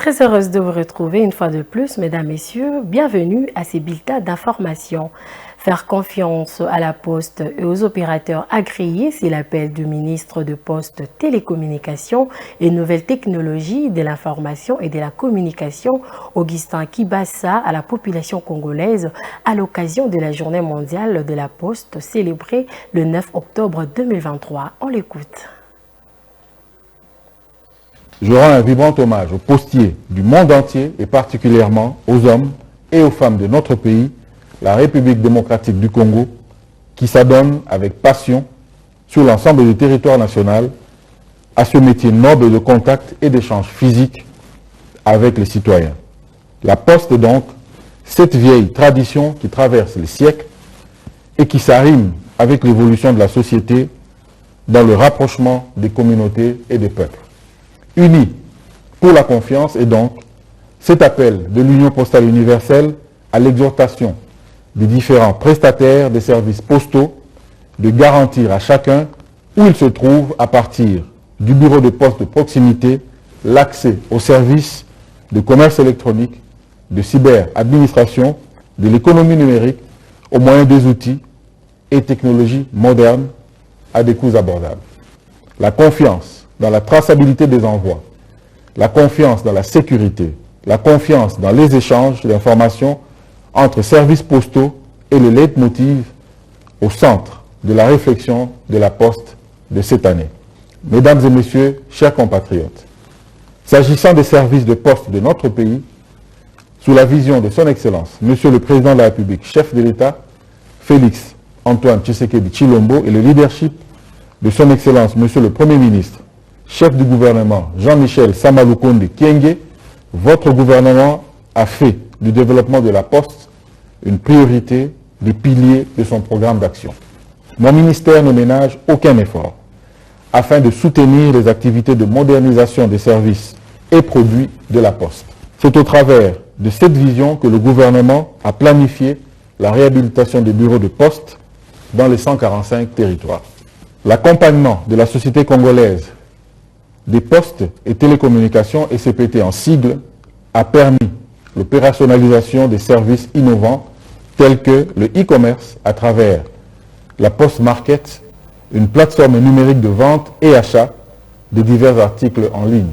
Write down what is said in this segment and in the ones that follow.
Très heureuse de vous retrouver une fois de plus, mesdames, messieurs. Bienvenue à ces bulletins d'information. Faire confiance à la Poste et aux opérateurs agréés, c'est l'appel du ministre de Poste, Télécommunications et Nouvelles Technologies de l'Information et de la Communication, Augustin Kibassa, à la population congolaise à l'occasion de la Journée mondiale de la Poste célébrée le 9 octobre 2023. On l'écoute. Je rends un vibrant hommage aux postiers du monde entier et particulièrement aux hommes et aux femmes de notre pays, la République démocratique du Congo, qui s'adonne avec passion sur l'ensemble du territoire national à ce métier noble de contact et d'échange physique avec les citoyens. La Poste est donc cette vieille tradition qui traverse les siècles et qui s'arrime avec l'évolution de la société dans le rapprochement des communautés et des peuples. Unis pour la confiance et donc cet appel de l'Union postale universelle à l'exhortation des différents prestataires des services postaux de garantir à chacun où il se trouve à partir du bureau de poste de proximité l'accès aux services de commerce électronique, de cyber-administration, de l'économie numérique au moyen des outils et technologies modernes à des coûts abordables. La confiance dans la traçabilité des envois, la confiance dans la sécurité, la confiance dans les échanges d'informations entre services postaux et le leitmotiv au centre de la réflexion de la Poste de cette année. Mesdames et messieurs, chers compatriotes, s'agissant des services de poste de notre pays, sous la vision de son Excellence, Monsieur le Président de la République, chef de l'État, Félix Antoine Tshisekedi Tshilombo, et le leadership de son Excellence, Monsieur le Premier ministre, chef du gouvernement, Jean-Michel Samalukonde Kyenge, votre gouvernement a fait du développement de la Poste une priorité des piliers de son programme d'action. Mon ministère ne ménage aucun effort afin de soutenir les activités de modernisation des services et produits de la Poste. C'est au travers de cette vision que le gouvernement a planifié la réhabilitation des bureaux de poste dans les 145 territoires. L'accompagnement de la société congolaise des postes et télécommunications, SCPT en sigle, a permis l'opérationnalisation des services innovants tels que le e-commerce à travers la Post Market, une plateforme numérique de vente et achat de divers articles en ligne.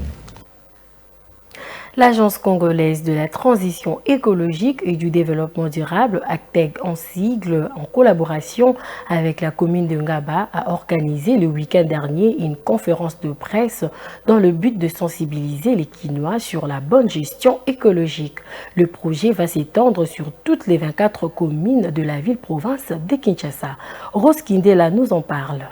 L'Agence congolaise de la transition écologique et du développement durable, ACTEG en sigle, en collaboration avec la commune de Ngaba, a organisé le week-end dernier une conférence de presse dans le but de sensibiliser les Kinois sur la bonne gestion écologique. Le projet va s'étendre sur toutes les 24 communes de la ville-province de Kinshasa. Rose Kindela nous en parle.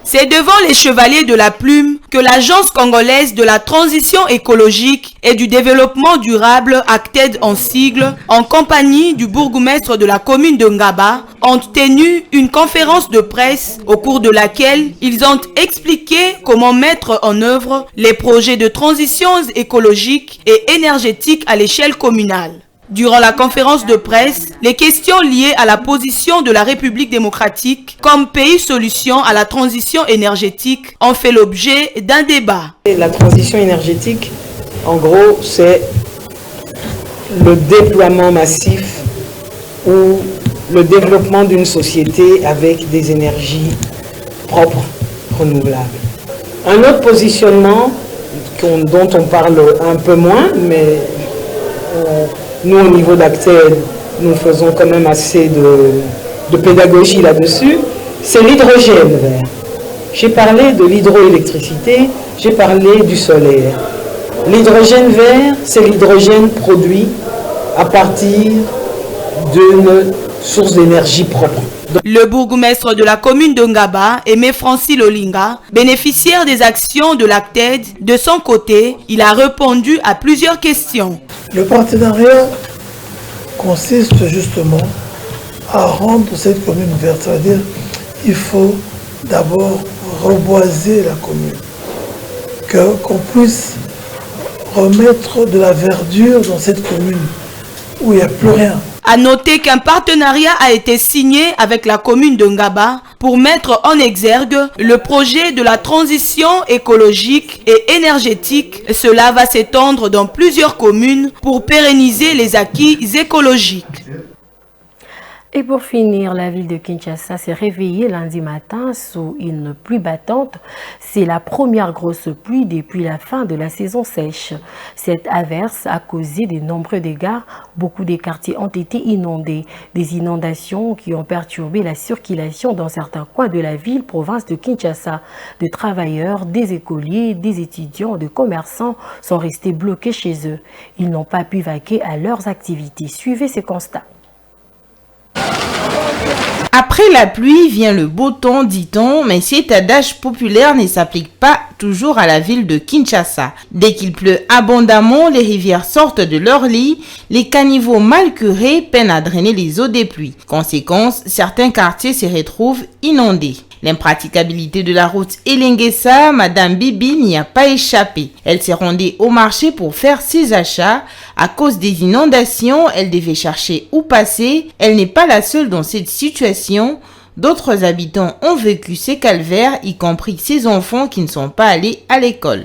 C'est devant les chevaliers de la plume que l'Agence congolaise de la transition écologique et du développement durable, ACTED en sigle, en compagnie du bourgmestre de la commune de Ngaba, ont tenu une conférence de presse au cours de laquelle ils ont expliqué comment mettre en œuvre les projets de transition écologique et énergétique à l'échelle communale. Durant la conférence de presse, les questions liées à la position de la République démocratique comme pays solution à la transition énergétique ont fait l'objet d'un débat. La transition énergétique, en gros, c'est le déploiement massif ou le développement d'une société avec des énergies propres, renouvelables. Un autre positionnement dont on parle un peu moins, mais nous, au niveau d'ACTED, nous faisons quand même assez de pédagogie là-dessus, c'est l'hydrogène vert. J'ai parlé de l'hydroélectricité, j'ai parlé du solaire. L'hydrogène vert, c'est l'hydrogène produit à partir d'une source d'énergie propre. Le bourgmestre de la commune de Ngaba, Aimé Francis Lolinga, bénéficiaire des actions de l'ACTED, de son côté, il a répondu à plusieurs questions. Le partenariat consiste justement à rendre cette commune verte, c'est-à-dire qu'il faut d'abord reboiser la commune, qu'on puisse remettre de la verdure dans cette commune où il n'y a plus rien. À noter qu'un partenariat a été signé avec la commune de Ngaba pour mettre en exergue le projet de la transition écologique et énergétique. Cela va s'étendre dans plusieurs communes pour pérenniser les acquis écologiques. Et pour finir, la ville de Kinshasa s'est réveillée lundi matin sous une pluie battante. C'est la première grosse pluie depuis la fin de la saison sèche. Cette averse a causé de nombreux dégâts. Beaucoup des quartiers ont été inondés. Des inondations qui ont perturbé la circulation dans certains coins de la ville, province de Kinshasa. Des travailleurs, des écoliers, des étudiants, des commerçants sont restés bloqués chez eux. Ils n'ont pas pu vaquer à leurs activités. Suivez ces constats. Après la pluie vient le beau temps, dit-on, mais cet adage populaire ne s'applique pas toujours à la ville de Kinshasa. Dès qu'il pleut abondamment, les rivières sortent de leur lit, les caniveaux mal curés peinent à drainer les eaux des pluies. Conséquence, certains quartiers se retrouvent inondés. L'impraticabilité de la route Elenguessa, Madame Bibi n'y a pas échappé. Elle s'est rendue au marché pour faire ses achats. À cause des inondations, elle devait chercher où passer. Elle n'est pas la seule dans cette situation. D'autres habitants ont vécu ces calvaires, y compris ces enfants qui ne sont pas allés à l'école.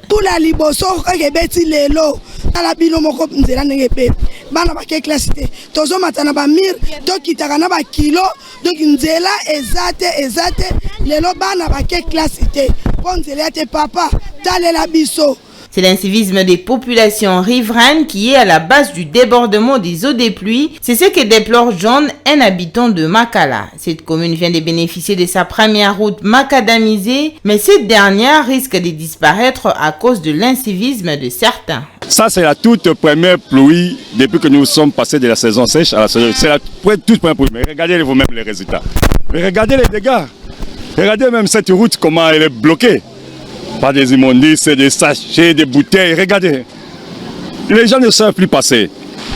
C'est l'incivisme des populations riveraines qui est à la base du débordement des eaux des pluies. C'est ce que déplore John, un habitant de Makala. Cette commune vient de bénéficier de sa première route macadamisée, mais cette dernière risque de disparaître à cause de l'incivisme de certains. Ça, c'est la toute première pluie depuis que nous sommes passés de la saison sèche à la saison. C'est la toute première pluie. Mais regardez vous-même les résultats. Mais regardez les dégâts. Regardez même cette route, comment elle est bloquée. Pas des immondices, des sachets, des bouteilles. Regardez, les gens ne savent plus passer.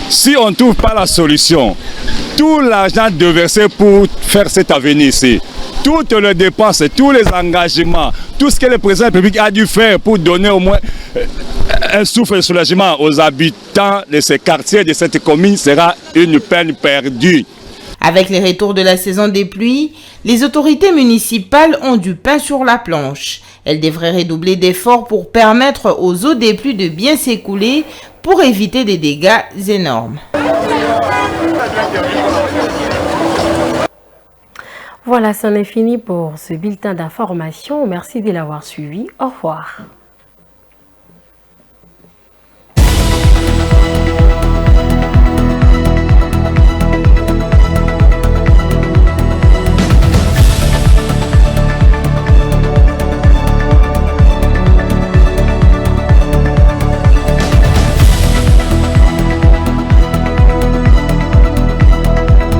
Si on ne trouve pas la solution, tout l'argent déversé pour faire cet avenir ici, toutes les dépenses, tous les engagements, tout ce que le président public a dû faire pour donner au moins un souffle de soulagement aux habitants de ces quartiers, de cette commune, sera une peine perdue. Avec les retours de la saison des pluies, les autorités municipales ont du pain sur la planche. Elles devraient redoubler d'efforts pour permettre aux eaux des pluies de bien s'écouler pour éviter des dégâts énormes. Voilà, c'en est fini pour ce bulletin d'information. Merci de l'avoir suivi. Au revoir.